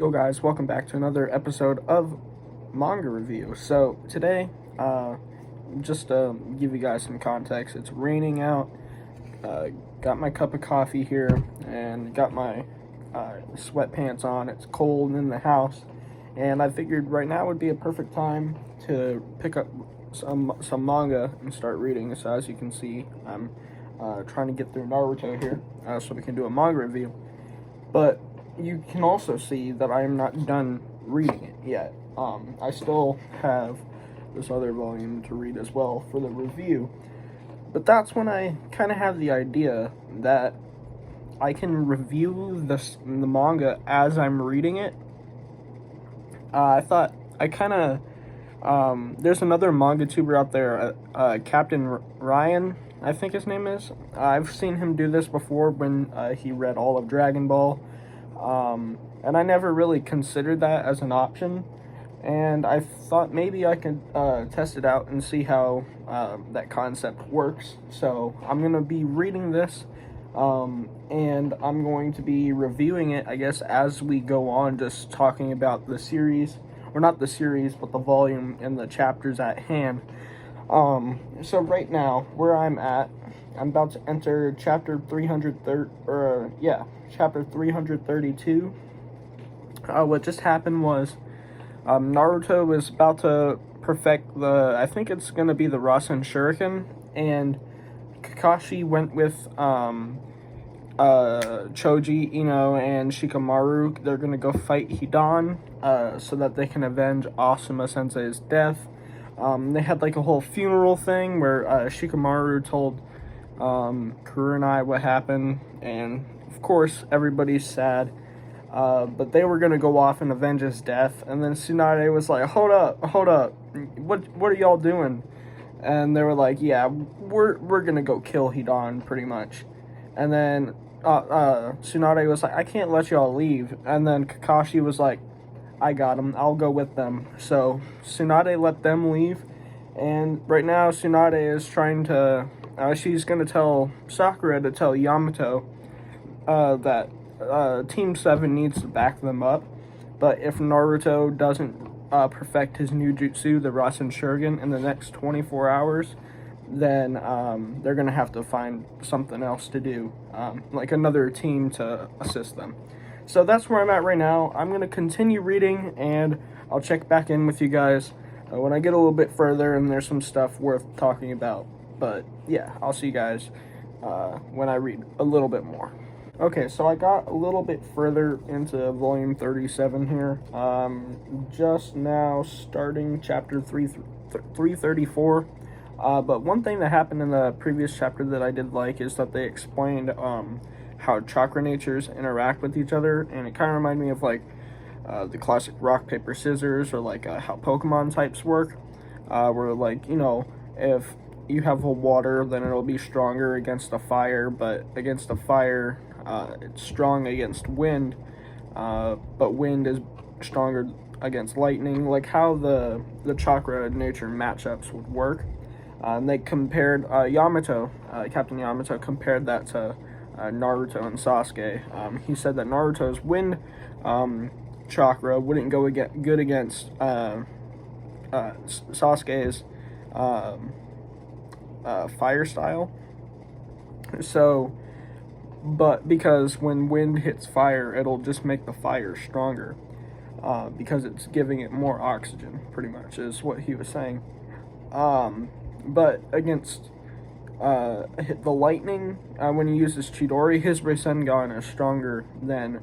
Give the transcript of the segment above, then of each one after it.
Yo guys, welcome back to another episode of Manga Review. So today, just to give you guys some context, it's raining out, got my cup of coffee here, and got my sweatpants on. It's cold in the house, and I figured right now would be a perfect time to pick up some manga and start reading. So as you can see, I'm trying to get through Naruto here, so we can do a manga review. But you can also see that I am not done reading it yet. I still have this other volume to read as well for the review. But that's when I kind of have the idea that I can review the manga as I'm reading it. I thought I kind of... there's another manga tuber out there, Captain Ryan, I think his name is. I've seen him do this before when he read all of Dragon Ball. And I never really considered that as an option, and I thought maybe I could test it out and see how that concept works. So I'm going to be reading this, and I'm going to be reviewing it, I guess, as we go on, just talking about the series, or not the series, but the volume and the chapters at hand. So right now, where I'm about to enter chapter 332. What just happened was Naruto was about to perfect I think it's going to be the Rasen Shuriken, and Kakashi went with Choji, and Shikamaru. They're going to go fight Hidan so that they can avenge Asuma Sensei's death. They had like a whole funeral thing where Shikamaru told Kurenai what happened, and of course everybody's sad, but they were gonna go off and avenge his death, and then Tsunade was like, hold up, what are y'all doing? And they were like, yeah, we're gonna go kill Hidan, pretty much. And then Tsunade was like, I can't let y'all leave. And then Kakashi was like, I got him, I'll go with them. So Tsunade let them leave, and right now Tsunade is trying to she's going to tell Sakura to tell Yamato that Team 7 needs to back them up. But if Naruto doesn't perfect his new jutsu, the Rasen Shuriken, in the next 24 hours, then they're going to have to find something else to do, like another team to assist them. So that's where I'm at right now. I'm going to continue reading, and I'll check back in with you guys when I get a little bit further and there's some stuff worth talking about. But yeah, I'll see you guys when I read a little bit more. Okay, so I got a little bit further into volume 37 here. Just now starting chapter 334. But one thing that happened in the previous chapter that I did like is that they explained how chakra natures interact with each other, and it kind of reminded me of like the classic rock, paper, scissors, or like how Pokemon types work, where like, if you have a water, then it'll be stronger against a fire, but against a fire, it's strong against wind, but wind is stronger against lightning, like how the chakra nature matchups would work. And they compared Captain Yamato compared that to Naruto and Sasuke. He said that Naruto's wind chakra wouldn't go good against Sasuke's fire style. So, but because when wind hits fire, it'll just make the fire stronger, because it's giving it more oxygen, pretty much, is what he was saying. But against the lightning, when he uses Chidori, his Rasengan is stronger than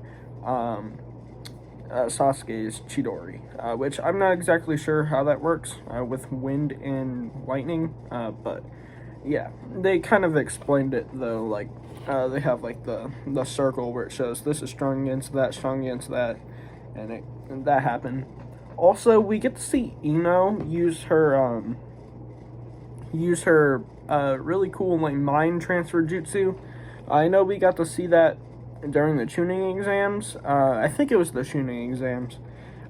Sasuke's Chidori, which I'm not exactly sure how that works with wind and lightning, but yeah, they kind of explained it though, like they have like the circle where it shows this is strong against that, and that happened. Also, we get to see Ino use her really cool like mind transfer jutsu. I know we got to see that during the tuning exams. I think it was the tuning exams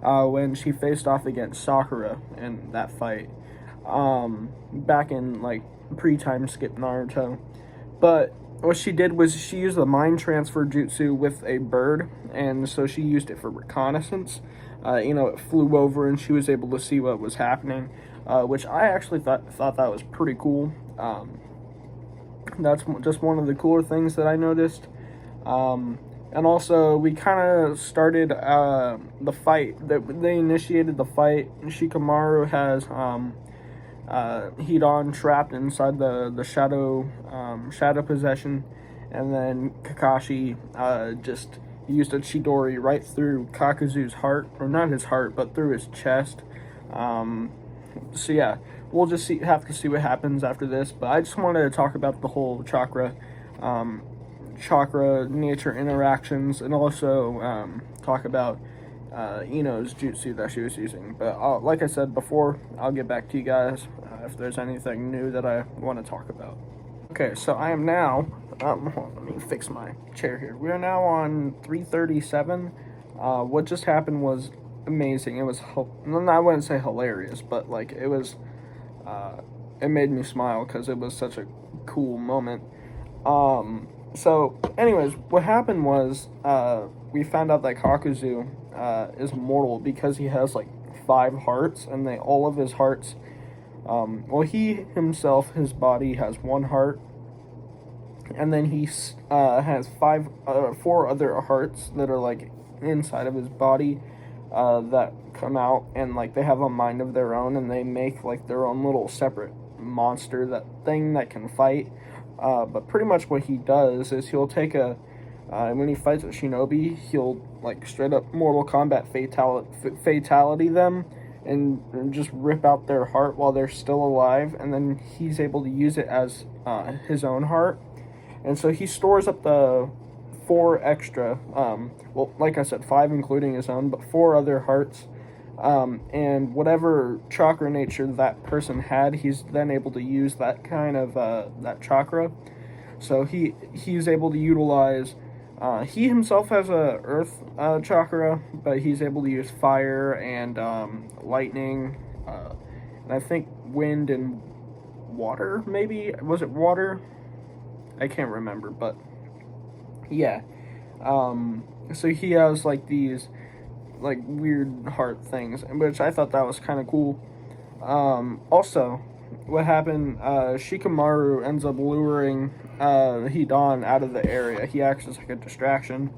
when she faced off against Sakura in that fight back in like pre-time skip Naruto. But what she did was she used the mind transfer jutsu with a bird, and so she used it for reconnaissance. It flew over and she was able to see what was happening, which I actually thought that was pretty cool. That's just one of the cooler things that I noticed. And also, we kind of started the fight. They initiated the fight. Shikamaru has Hidan trapped inside the shadow possession, and then Kakashi just used a Chidori right through Kakuzu's heart, or not his heart, but through his chest. So yeah, we'll just have to see what happens after this. But I just wanted to talk about the whole chakra nature interactions, and also talk about Ino's jutsu that she was using. But like I said before, I'll get back to you guys if there's anything new that I want to talk about. Okay, so I am now, hold on, let me fix my chair here. We are now on 337. What just happened was amazing. It was, I wouldn't say hilarious, but like it was, it made me smile because it was such a cool moment. So anyways, what happened was, we found out that Kakuzu is mortal because he has like 5 hearts, and all of his hearts, he himself, his body has 1 heart, and then he has 4 other hearts that are like inside of his body, that come out, and like they have a mind of their own, and they make like their own little separate monster, that thing that can fight. But pretty much what he does is he'll take when he fights a shinobi, he'll like straight up Mortal Kombat fatality them, and just rip out their heart while they're still alive, and then he's able to use it as his own heart. And so he stores up the 4 extra, like I said, 5 including his own, but 4 other hearts. And whatever chakra nature that person had, he's then able to use that kind of that chakra. So he's able to utilize. He himself has a earth chakra, but he's able to use fire and lightning, and I think wind and water. Maybe was it water? I can't remember, but yeah. So he has like these like weird heart things, which I thought that was kind of cool. Also, what happened, Shikamaru ends up luring Hidan out of the area. He acts as like a distraction.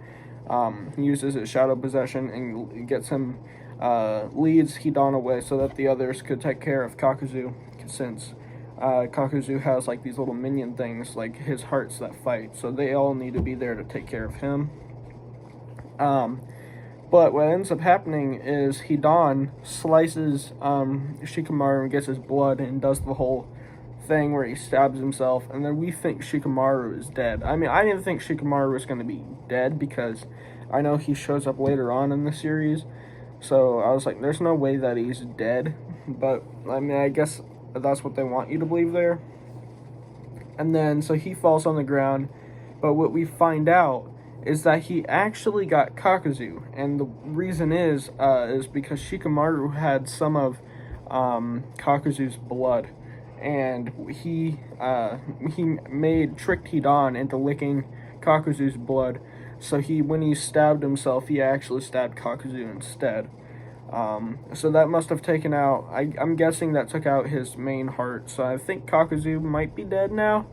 He uses his shadow possession and gets him, leads Hidan away so that the others could take care of Kakuzu, since Kakuzu has like these little minion things, like his hearts that fight, so they all need to be there to take care of him. But what ends up happening is Hidan slices Shikamaru and gets his blood and does the whole thing where he stabs himself, and then we think Shikamaru is dead. I mean, I didn't think Shikamaru was going to be dead because I know he shows up later on in the series, so I was like, there's no way that he's dead. But I mean, I guess that's what they want you to believe there. And then so he falls on the ground, but what we find out is that he actually got Kakuzu, and the reason is because Shikamaru had some of Kakuzu's blood, and he tricked Hidan into licking Kakuzu's blood. So when he stabbed himself, he actually stabbed Kakuzu instead. So that must have taken out. I'm guessing that took out his main heart. So I think Kakuzu might be dead now.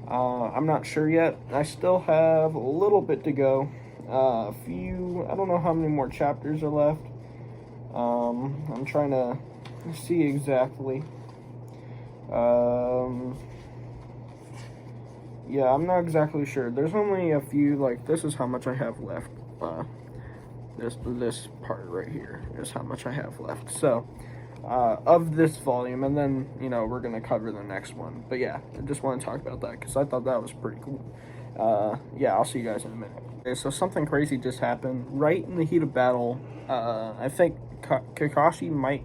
I'm not sure yet. I still have a little bit to go. I don't know how many more chapters are left. I'm trying to see exactly. Yeah, I'm not exactly sure. There's only a few, like, this is how much I have left. This part right here is how much I have left. So, of this volume, and then, we're going to cover the next one. But yeah, I just want to talk about that because I thought that was pretty cool. Yeah, I'll see you guys in a minute. Okay, so something crazy just happened. Right in the heat of battle, I think Kakashi might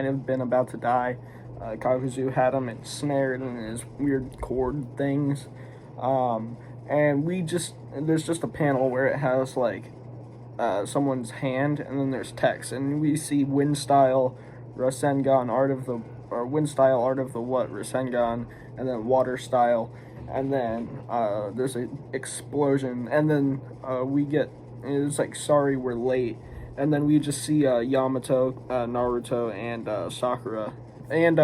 have been about to die. Kakuzu had him ensnared in his weird cord things. And there's just a panel where it has, like, someone's hand, and then there's text, and we see wind style Rasengan art of the what Rasengan, and then water style, and then there's an explosion, and then we get, it's like, sorry we're late, and then we just see Yamato, Naruto, and Sakura, and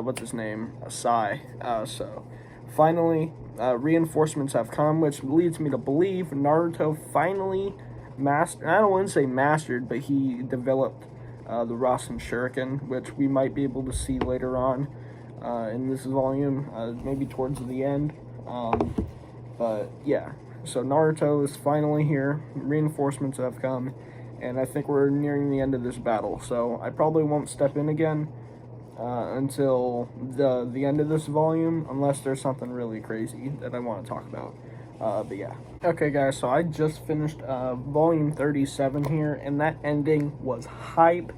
what's his name, Sai. So finally, reinforcements have come, which leads me to believe Naruto finally mastered, I don't want to say mastered, but he developed the Rasen Shuriken, which we might be able to see later on in this volume, maybe towards the end. But yeah, so Naruto is finally here, reinforcements have come, and I think we're nearing the end of this battle, so I probably won't step in again until the end of this volume, unless there's something really crazy that I want to talk about. But yeah. Okay, guys, so I just finished volume 37 here, and that ending was hype.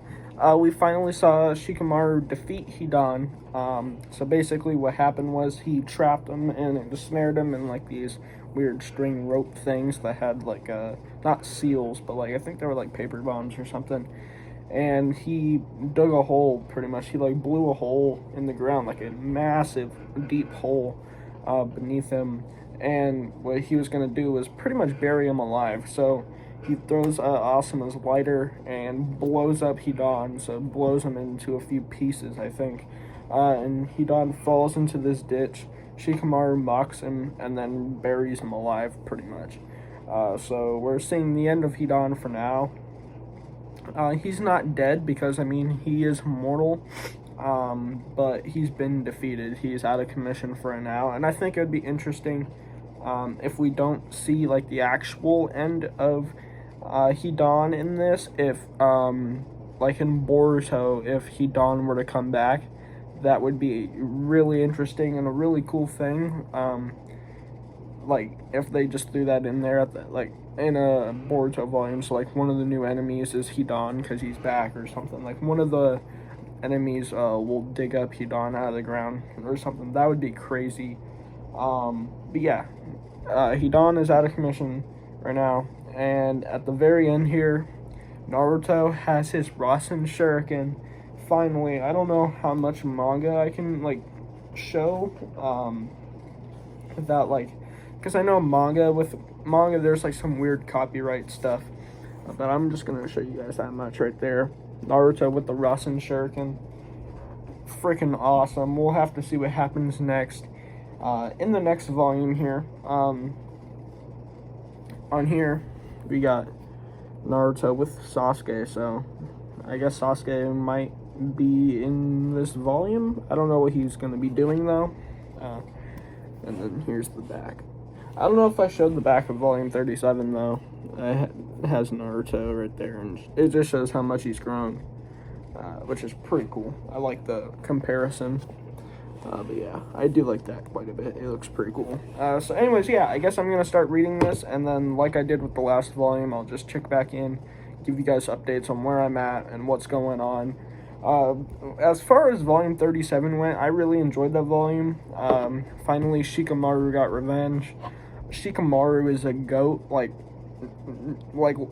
We finally saw Shikamaru defeat Hidan. So basically what happened was he trapped him and ensnared him in like these weird string rope things that had like not seals, but like I think they were like paper bombs or something. And he dug a hole, pretty much. He like blew a hole in the ground, like a massive deep hole beneath him. And what he was going to do was pretty much bury him alive. So he throws Asuma's lighter and blows up Hidan, so blows him into a few pieces, I think. And Hidan falls into this ditch. Shikamaru mocks him and then buries him alive, pretty much. So we're seeing the end of Hidan for now. He's not dead because, I mean, he is mortal, but he's been defeated. He's out of commission for now, and I think it would be interesting if we don't see, like, the actual end of Hidan in this, if, like in Boruto, if Hidan were to come back, that would be really interesting and a really cool thing. Like, if they just threw that in there at the, like, in a Boruto volume, so like one of the new enemies is Hidan because he's back or something. Like one of the enemies will dig up Hidan out of the ground or something. That would be crazy. But yeah, Hidan is out of commission right now, and at the very end here, Naruto has his Rasen Shuriken. Finally, I don't know how much manga I can like show without like, because I know manga there's like some weird copyright stuff, but I'm just gonna show you guys that much right there. Naruto with the Rasen Shuriken, freaking awesome. We'll have to see what happens next in the next volume here. On here we got Naruto with Sasuke, so I guess Sasuke might be in this volume. I don't know what he's gonna be doing though. And then here's the back. I don't know if I showed the back of volume 37 though. It has Naruto right there, and it just shows how much he's grown, which is pretty cool. I like the comparison. But yeah, I do like that quite a bit. It looks pretty cool. So anyways, yeah, I guess I'm going to start reading this, and then like I did with the last volume, I'll just check back in, give you guys updates on where I'm at and what's going on. As far as volume 37 went, I really enjoyed that volume. Finally, Shikamaru got revenge. Shikamaru is a goat, like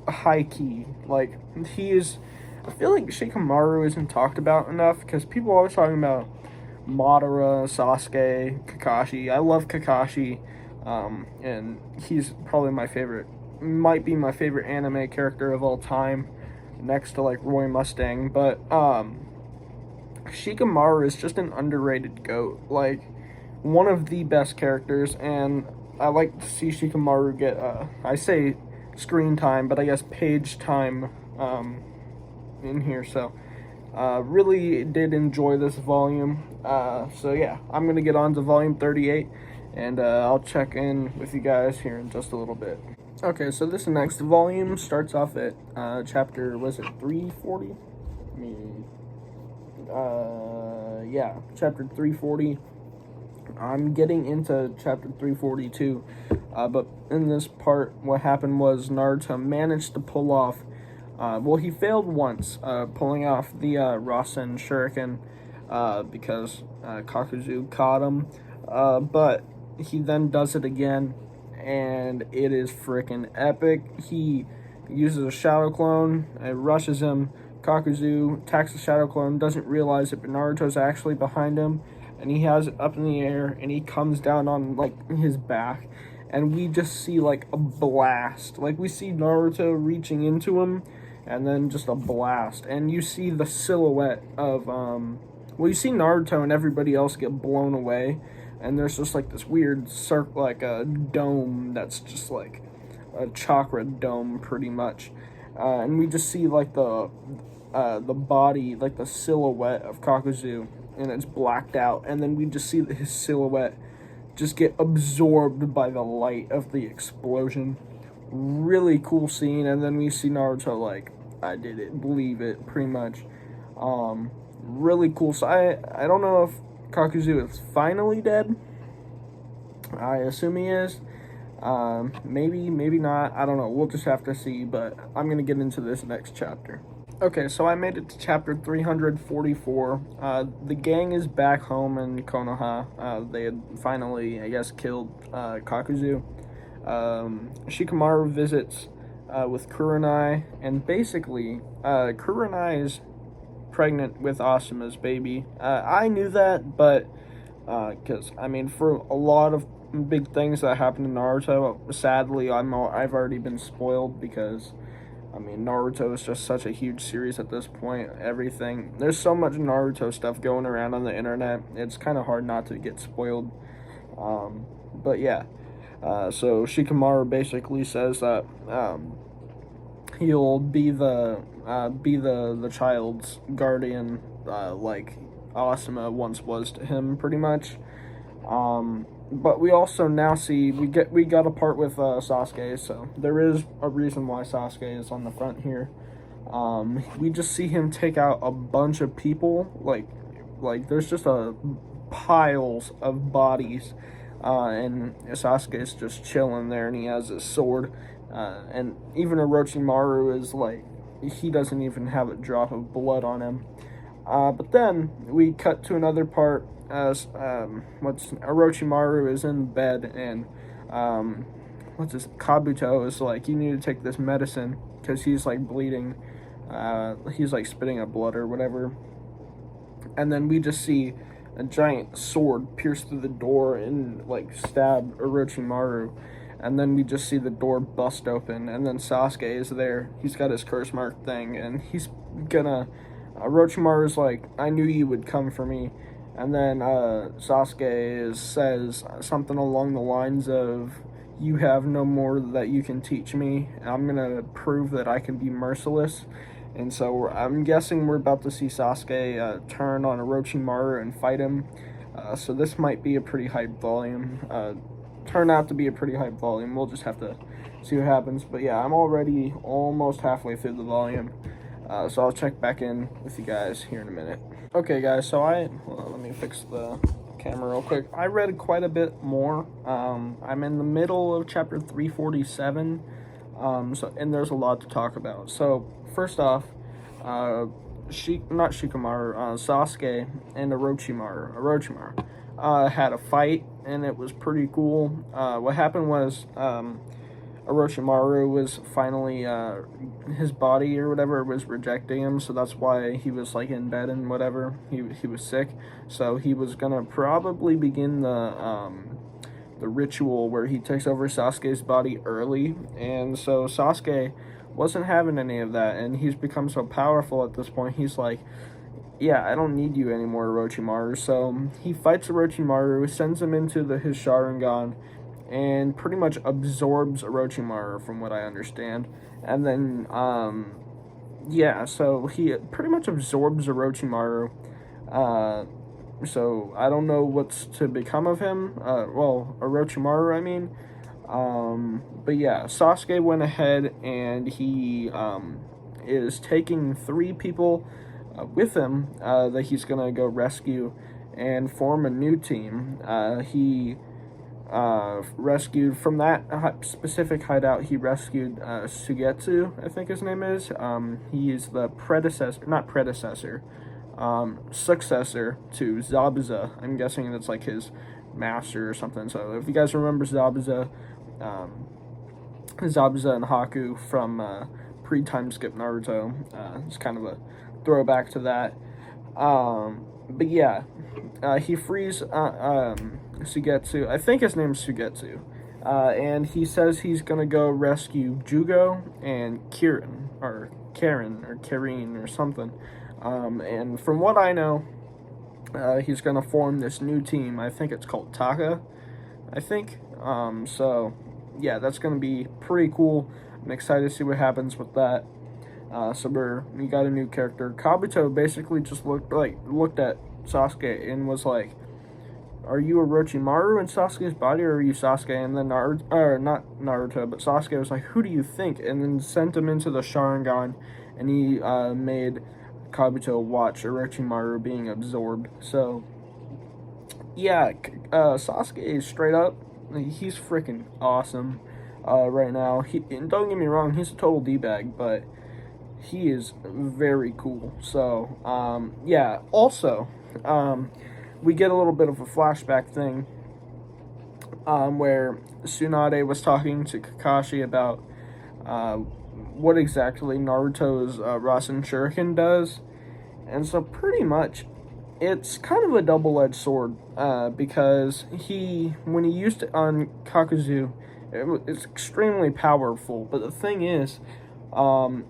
high key. Like, he is, I feel like Shikamaru isn't talked about enough, because people are always talking about Madara, Sasuke, Kakashi. I love Kakashi, and he's probably my favorite, might be my favorite anime character of all time, next to like Roy Mustang. But Shikamaru is just an underrated goat, like one of the best characters, and I like to see Shikamaru get I say screen time, but I guess page time in here. So really did enjoy this volume. So yeah, I'm gonna get on to volume 38, and I'll check in with you guys here in just a little bit. Okay, so this next volume starts off at chapter, was it 340? Yeah, chapter 340. I'm getting into chapter 342, but in this part, what happened was Naruto managed to pull off, well, he failed once, pulling off the Rasen Shuriken, because Kakuzu caught him, but he then does it again, and it is freaking epic. He uses a shadow clone, it rushes him, Kakuzu attacks the shadow clone, doesn't realize it, but Naruto's actually behind him, and he has it up in the air, and he comes down on, like, his back, and we just see, like, a blast. Like, we see Naruto reaching into him, and then just a blast. And you see the silhouette of, well, you see Naruto and everybody else get blown away, and there's just, like, this weird circle, like a dome that's just, like, a chakra dome, pretty much. And we just see, like, the body, like, the silhouette of Kakuzu, and it's blacked out, and then we just see his silhouette just get absorbed by the light of the explosion. Really cool scene. And then we see Naruto like, I did it, believe it, pretty much. Really cool. So I don't know if Kakuzu is finally dead. I assume he is. Maybe not. I don't know. We'll just have to see. But I'm gonna get into this next chapter. Okay, so I made it to chapter 344. The gang is back home in Konoha. They had finally, I guess, killed Kakuzu. Shikamaru visits with Kurenai, and basically, Kurenai is pregnant with Asuma's baby. I knew that, but, because, I mean, for a lot of big things that happened in Naruto, sadly, I've already been spoiled, because I mean, Naruto is just such a huge series at this point. Everything. There's so much Naruto stuff going around on the internet. It's kind of hard not to get spoiled. But yeah. So Shikamaru basically says that he'll be the child's guardian, like Asuma once was to him, pretty much. But we also now see we got a part with Sasuke, so there is a reason why Sasuke is on the front here. We just see him take out a bunch of people, like there's just piles of bodies, and Sasuke is just chilling there, and he has his sword, and even Orochimaru is like, he doesn't even have a drop of blood on him. But then we cut to another part as Orochimaru is in bed, and Kabuto is like, you need to take this medicine because he's like bleeding. He's like spitting up blood or whatever. And then we just see a giant sword pierce through the door and like stab Orochimaru. And then we just see the door bust open, and then Sasuke is there. He's got his curse mark thing, and he's gonna. Orochimaru's like, I knew you would come for me. And then Sasuke says something along the lines of, you have no more that you can teach me. I'm going to prove that I can be merciless. And so I'm guessing we're about to see Sasuke turn on Orochimaru and fight him. So this might be a pretty hype volume. Turn out to be a pretty hype volume. We'll just have to see what happens. But yeah, I'm already almost halfway through the volume. So I'll check back in with you guys here in a minute. Okay, guys, so let me fix the camera real quick. I read quite a bit more. I'm in the middle of chapter 347, and there's a lot to talk about. So, first off, Sasuke and Orochimaru had a fight, and it was pretty cool. What happened was, Orochimaru was finally, his body or whatever was rejecting him, so that's why he was, like, in bed and whatever. He was sick, so he was gonna probably begin the ritual where he takes over Sasuke's body early, and so Sasuke wasn't having any of that, and he's become so powerful at this point, he's like, yeah, I don't need you anymore, Orochimaru. So he fights Orochimaru, sends him into his Sharingan, and pretty much absorbs Orochimaru, from what I understand. And then, yeah, so he pretty much absorbs Orochimaru. So I don't know what's to become of him. Orochimaru, I mean. But yeah, Sasuke went ahead and he is taking 3 people with him that he's gonna go rescue and form a new team. He rescued from that specific hideout. He rescued Sugetsu, I think his name is. He's the successor to Zabuza. I'm guessing that's like his master or something. So if you guys remember Zabuza and Haku from pre-time skip Naruto, it's kind of a throwback to that. But yeah, he frees Sugetsu. I think his name's Sugetsu. And he says he's gonna go rescue Jugo and Karen, or Karine, or something. And from what I know, he's gonna form this new team. I think it's called Taka. I think. So, yeah, that's gonna be pretty cool. I'm excited to see what happens with that. So we got a new character. Kabuto basically just looked at Sasuke and was like, "Are you Orochimaru in Sasuke's body, or are you Sasuke?" And then not Naruto, but Sasuke was like, "Who do you think?" And then sent him into the Sharingan, and he made Kabuto watch Orochimaru being absorbed. So yeah, Sasuke is straight up. He's freaking awesome right now. And don't get me wrong, he's a total d-bag, but he is very cool. So yeah. Also, we get a little bit of a flashback thing where Tsunade was talking to Kakashi about what exactly Naruto's Rasen Shuriken does. And so pretty much it's kind of a double-edged sword because when he used it on Kakuzu, it's extremely powerful. But the thing is, the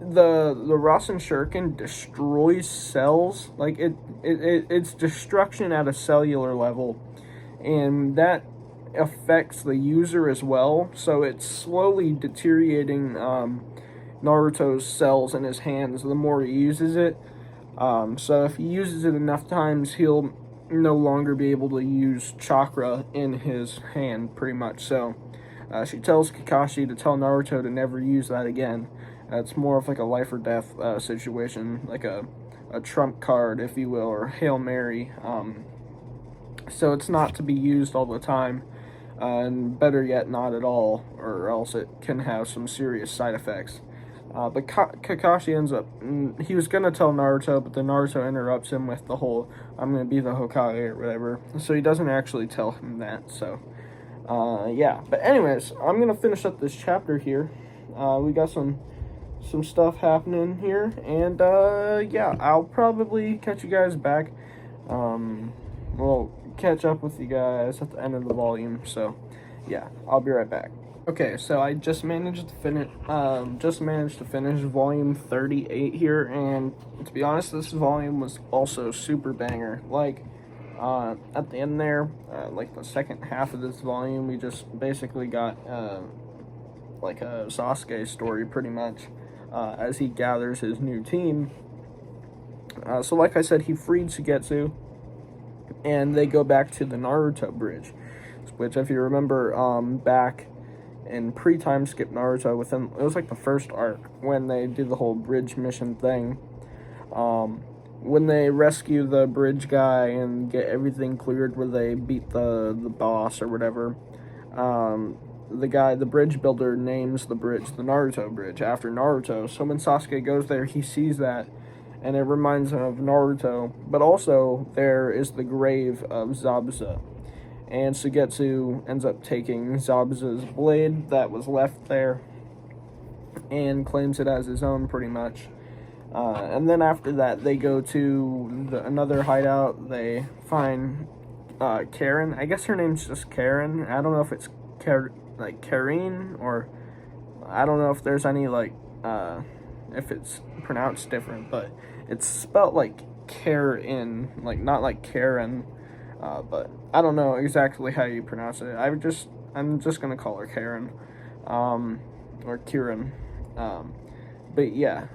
Rasen Shuriken destroys cells. Like it's destruction at a cellular level, and that affects the user as well. So it's slowly deteriorating Naruto's cells in his hands the more he uses it. So if he uses it enough times, he'll no longer be able to use chakra in his hand, pretty much. So she tells Kakashi to tell Naruto to never use that again. It's more of like a life or death situation, like a trump card, if you will, or Hail Mary. So it's not to be used all the time, and better yet, not at all, or else it can have some serious side effects. But Kakashi ends up, he was going to tell Naruto, but then Naruto interrupts him with the whole, "I'm going to be the Hokage," or whatever. So he doesn't actually tell him that, so, yeah. But anyways, I'm going to finish up this chapter here. We got some stuff happening here, and, yeah, I'll probably catch you guys back. We'll catch up with you guys at the end of the volume, so, yeah, I'll be right back. Okay, so I just managed to finish volume 38 here, and to be honest, this volume was also super banger. Like, at the end there, like the second half of this volume, we just basically got like a Sasuke story, pretty much, as he gathers his new team. So like I said, he freed Sugetsu, and they go back to the Naruto bridge, which, if you remember, back in pre-time skip Naruto, it was like the first arc when they do the whole bridge mission thing. When they rescue the bridge guy and get everything cleared, where they beat the boss or whatever, the bridge builder, names the bridge the Naruto Bridge after Naruto. So when Sasuke goes there, he sees that, and it reminds him of Naruto. But also, there is the grave of Zabuza. And Sugetsu ends up taking Zabuza's blade that was left there and claims it as his own, pretty much. And then after that, they go to another hideout. They find Karen. I guess her name's just Karen. I don't know if it's Karine, or I don't know if there's any, if it's pronounced different, but it's spelled like Karen, not like Karen. But I don't know exactly how you pronounce it. I'm just gonna call her Karen, or Kieran. But yeah,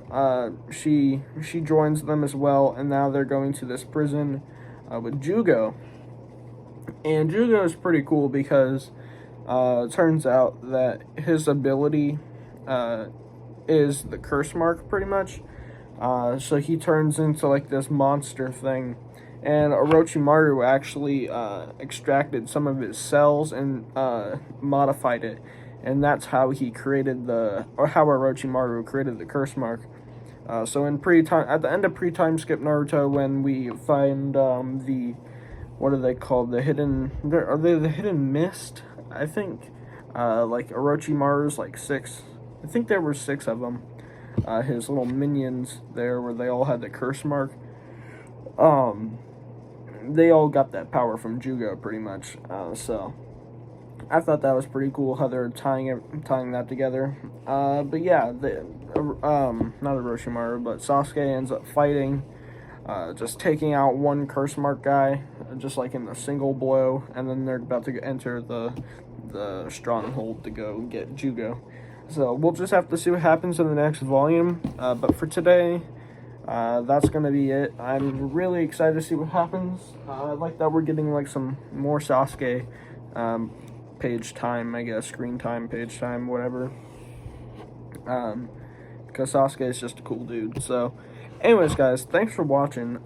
she joins them as well, and now they're going to this prison with Jugo. And Jugo is pretty cool because it turns out that his ability is the curse mark, pretty much. So he turns into like this monster thing. And Orochimaru actually extracted some of his cells and modified it. And that's how he created how Orochimaru created the curse mark. So at the end of pre-time skip Naruto, when we find what are they called? Are they the hidden mist? I think, like Orochimaru's like 6. I think there were 6 of them. His little minions there, where they all had the curse mark. They all got that power from Jugo, pretty much. So I thought that was pretty cool how they're tying that together. But yeah, not Orochimaru, but Sasuke ends up fighting, just taking out one curse mark guy, just like in a single blow, and then they're about to enter the stronghold to go get Jugo. So we'll just have to see what happens in the next volume. But for today, that's gonna be it. I'm really excited to see what happens. I like that we're getting like some more Sasuke page time, I guess, screen time, page time, whatever. Because Sasuke is just a cool dude. So, anyways, guys, thanks for watching.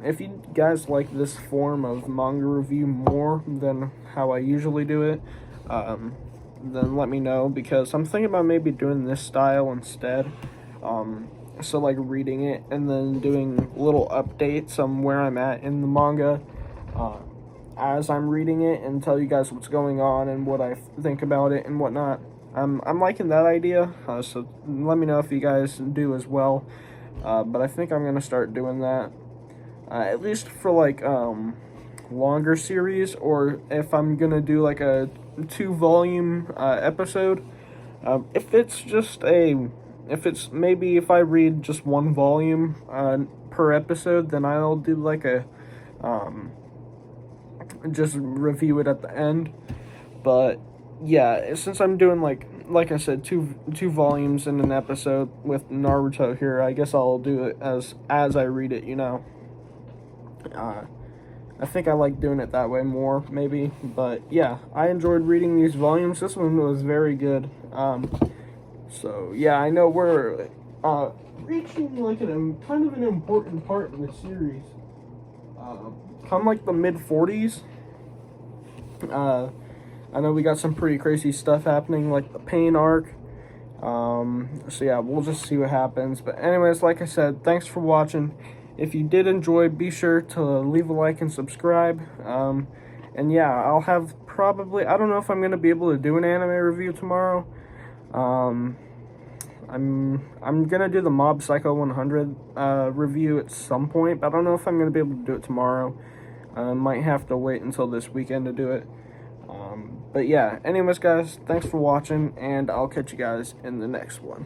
If you guys like this form of manga review more than how I usually do it, then let me know, because I'm thinking about maybe doing this style instead. So like reading it and then doing little updates on where I'm at in the manga as I'm reading it, and tell you guys what's going on and what I think about it and whatnot. I'm liking that idea, so let me know if you guys do as well. But I think I'm gonna start doing that, at least for like longer series, or if I'm gonna do like a 2-volume episode. If I read just 1 volume per episode, then I'll do like a just review it at the end. But yeah, since I'm doing like I said, two volumes in an episode with Naruto here, I guess I'll do it as I read it, I think I like doing it that way more, maybe. But yeah, I enjoyed reading these volumes. This one was very good. So yeah, I know we're reaching like kind of an important part in the series. Come like the mid-40s. I know we got some pretty crazy stuff happening, like the Pain arc. So yeah, we'll just see what happens. But anyways, like I said, thanks for watching. If you did enjoy, be sure to leave a like and subscribe. And yeah, I'll have probably, I don't know if I'm going to be able to do an anime review tomorrow. I'm going to do the Mob Psycho 100 review at some point, but I don't know if I'm going to be able to do it tomorrow. I might have to wait until this weekend to do it. But yeah, anyways, guys, thanks for watching, and I'll catch you guys in the next one.